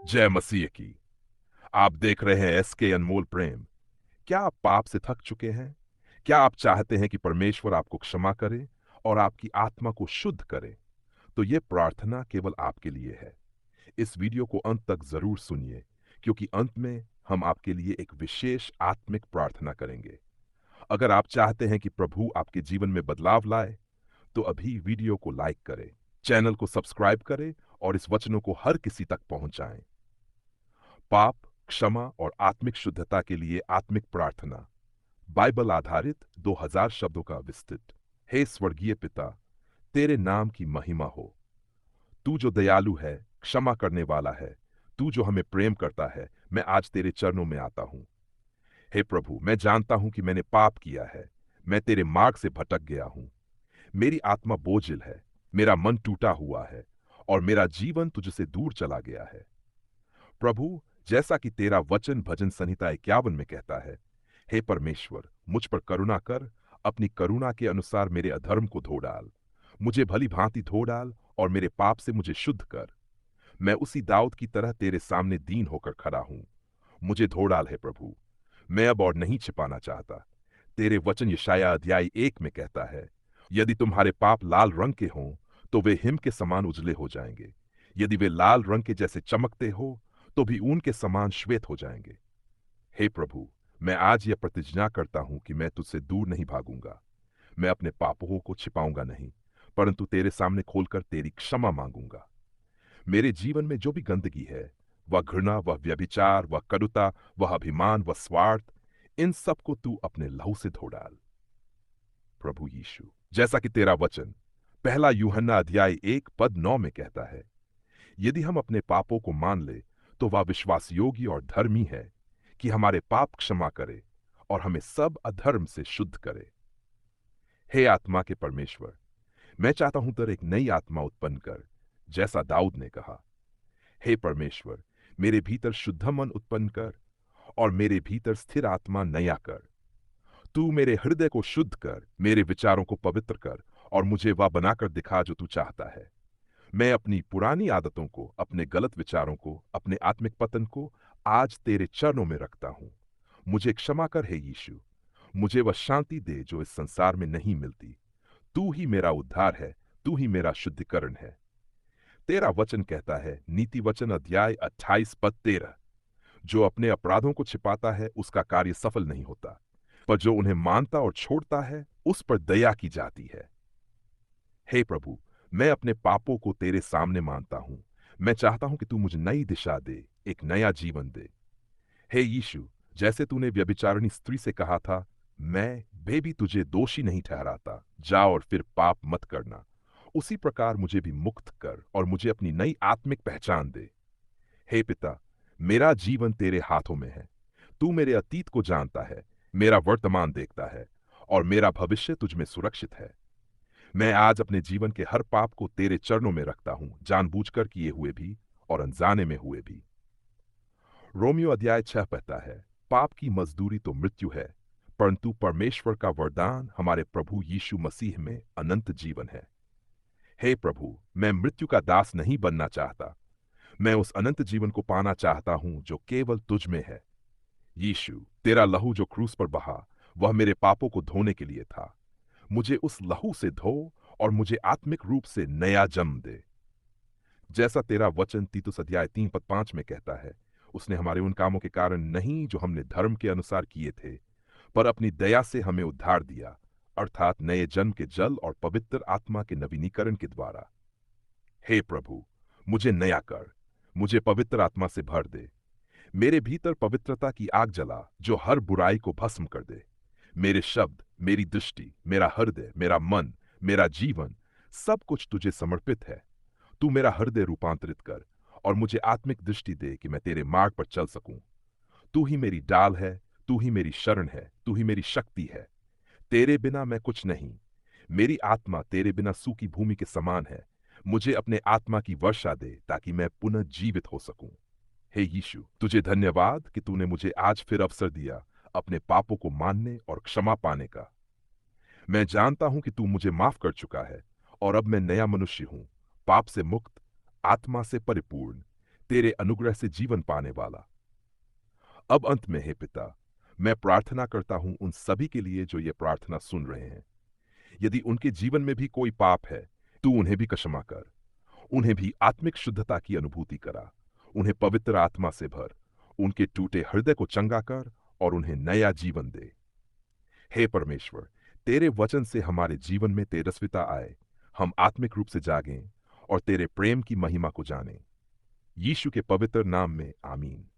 जय मसीह की। आप देख रहे हैं एसके अनमोल प्रेम। क्या आप पाप से थक चुके हैं? क्या आप चाहते हैं कि परमेश्वर आपको क्षमा करे और आपकी आत्मा को शुद्ध करे? तो ये प्रार्थना केवल आपके लिए है। इस वीडियो को अंत तक जरूर सुनिए, क्योंकि अंत में हम आपके लिए एक विशेष आत्मिक प्रार्थना करेंगे। अगर आप चाहते हैं कि प्रभु आपके जीवन में बदलाव लाए, तो अभी वीडियो को लाइक करें, चैनल को सब्सक्राइब करें और इस वचनों को हर किसी तक पहुंचाएं। पाप, क्षमा और आत्मिक शुद्धता के लिए आत्मिक प्रार्थना। बाइबल आधारित 2000 शब्दों का विस्तृत। हे स्वर्गीय पिता, तेरे नाम की महिमा हो। तू जो दयालु है, क्षमा करने वाला है, तू जो हमें प्रेम करता है, मैं आज तेरे चरणों में आता हूं। हे प्रभु, मैं जानता हूं कि मैंने पाप किया है। मैं तेरे मार्ग से भटक गया हूं। मेरी आत्मा बोझिल है, मेरा मन टूटा हुआ है और मेरा जीवन तुझसे दूर चला गया है। प्रभु, जैसा कि तेरा वचन भजन संहिता 51 में कहता है, हे परमेश्वर, मुझ पर करुणा कर, अपनी करुणा के अनुसार मेरे अधर्म को धो डाल। मुझे भली भांति धो डाल और मेरे पाप से मुझे शुद्ध कर। मैं उसी दाऊद की तरह तेरे सामने दीन होकर खड़ा हूं। मुझे धो डाल है प्रभु। मैं अब और नहीं छिपाना चाहता। तेरे वचन यशाया अध्याय 1 में कहता है, यदि तुम्हारे पाप लाल रंग के हों, तो वे हिम के समान उजले हो जाएंगे। यदि वे लाल रंग के जैसे चमकते हो, तो भी ऊन के समान श्वेत हो जाएंगे। हे प्रभु, मैं आज यह प्रतिज्ञा करता हूं कि मैं तुझसे दूर नहीं भागूंगा। मैं अपने पापों को छिपाऊंगा नहीं, परंतु तेरे सामने खोलकर तेरी क्षमा मांगूंगा। मेरे जीवन में जो भी गंदगी है, वह घृणा, वह व्यभिचार, वह कटुता, वह अभिमान, वह स्वार्थ, इन सब को तू अपने लहू से धो डाल। प्रभु यीशु, जैसा कि तेरा वचन पहला यूहन्ना अध्याय 1 पद 9 में कहता है, यदि हम अपने पापों को मान ले, तो वह विश्वास योगी और धर्मी है कि हमारे पाप क्षमा करे और हमें सब अधर्म से शुद्ध करे। हे आत्मा के परमेश्वर, मैं चाहता हूं तेरे एक नई आत्मा उत्पन्न कर, जैसा दाऊद ने कहा। हे परमेश्वर, मेरे भीतर शुद्ध मन उत्पन्न कर और मेरे भीतर स्थिर आत्मा नया कर। तू मेरे हृदय को शुद्ध कर, मेरे विचारों को पवित्र कर और मुझे वह बनाकर दिखा जो तू चाहता है। मैं अपनी पुरानी आदतों को, अपने गलत विचारों को, अपने आत्मिक पतन को आज तेरे चरणों में रखता हूं। मुझे क्षमा कर हे यीशु। मुझे वह शांति दे जो इस संसार में नहीं मिलती। तू ही मेरा उद्धार है, तू ही मेरा शुद्धिकरण है। तेरा वचन कहता है, नीति वचन अध्याय 28 पद 13, जो अपने अपराधों को छिपाता है उसका कार्य सफल नहीं होता, पर जो उन्हें मानता और छोड़ता है उस पर दया की जाती है। हे प्रभु, मैं अपने पापों को तेरे सामने मानता हूं। मैं चाहता हूं कि तू मुझे नई दिशा दे, एक नया जीवन दे। हे यीशु, जैसे तूने व्यभिचारिणी स्त्री से कहा था, मैं भी तुझे दोषी नहीं ठहराता, जा और फिर पाप मत करना, उसी प्रकार मुझे भी मुक्त कर और मुझे अपनी नई आत्मिक पहचान दे। हे पिता, मेरा जीवन तेरे हाथों में है। तू मेरे अतीत को जानता है, मेरा वर्तमान देखता है और मेरा भविष्य तुझ में सुरक्षित है। मैं आज अपने जीवन के हर पाप को तेरे चरणों में रखता हूं, जानबूझकर किए हुए भी और अनजाने में हुए भी। रोमियो अध्याय 6 कहता है, पाप की मजदूरी तो मृत्यु है, परंतु परमेश्वर का वरदान हमारे प्रभु यीशु मसीह में अनंत जीवन है। हे प्रभु, मैं मृत्यु का दास नहीं बनना चाहता। मैं उस अनंत जीवन को पाना चाहता हूं जो केवल तुझ में है। यीशु, तेरा लहू जो क्रूस पर बहा, वह मेरे पापों को धोने के लिए था। मुझे उस लहू से धो और मुझे आत्मिक रूप से नया जन्म दे। जैसा तेरा वचन तीतुस अध्याय 3 पद 5 में कहता है, उसने हमारे उन कामों के कारण नहीं जो हमने धर्म के अनुसार किए थे, पर अपनी दया से हमें उद्धार दिया, अर्थात नए जन्म के जल और पवित्र आत्मा के नवीनीकरण के द्वारा। हे प्रभु, मुझे नया कर, मुझे पवित्र आत्मा से भर दे। मेरे भीतर पवित्रता की आग जला जो हर बुराई को भस्म कर दे। मेरे शब्द, मेरी दृष्टि, मेरा हृदय, मेरा मन, मेरा जीवन, सब कुछ तुझे समर्पित है। तू मेरा हृदय रूपांतरित कर और मुझे आत्मिक दृष्टि दे कि मैं तेरे मार्ग पर चल सकूं। तू ही मेरी डाल है, तू ही मेरी शरण है, तू ही मेरी शक्ति है। तेरे बिना मैं कुछ नहीं। मेरी आत्मा तेरे बिना सूखी भूमि के समान है। मुझे अपने आत्मा की वर्षा दे ताकि मैं पुनः जीवित हो सकूं। हे यीशु, तुझे धन्यवाद कि तूने मुझे आज फिर अवसर दिया अपने पापों को मानने और क्षमा पाने का। मैं जानता हूं कि तू मुझे माफ कर चुका है और अब मैं नया मनुष्य हूं, पाप से मुक्त, आत्मा से परिपूर्ण, तेरे अनुग्रह से जीवन पाने वाला। अब अंत में, हे पिता, मैं प्रार्थना करता हूं उन सभी के लिए जो ये प्रार्थना सुन रहे हैं। यदि उनके जीवन में भी कोई पाप है, तू उन्हें भी क्षमा कर। उन्हें भी आत्मिक शुद्धता की अनुभूति करा। उन्हें पवित्र आत्मा से भर। उनके टूटे हृदय को चंगा कर और उन्हें नया जीवन दे। हे परमेश्वर, तेरे वचन से हमारे जीवन में तेजस्विता आए, हम आत्मिक रूप से जागें और तेरे प्रेम की महिमा को जानें। यीशु के पवित्र नाम में आमीन।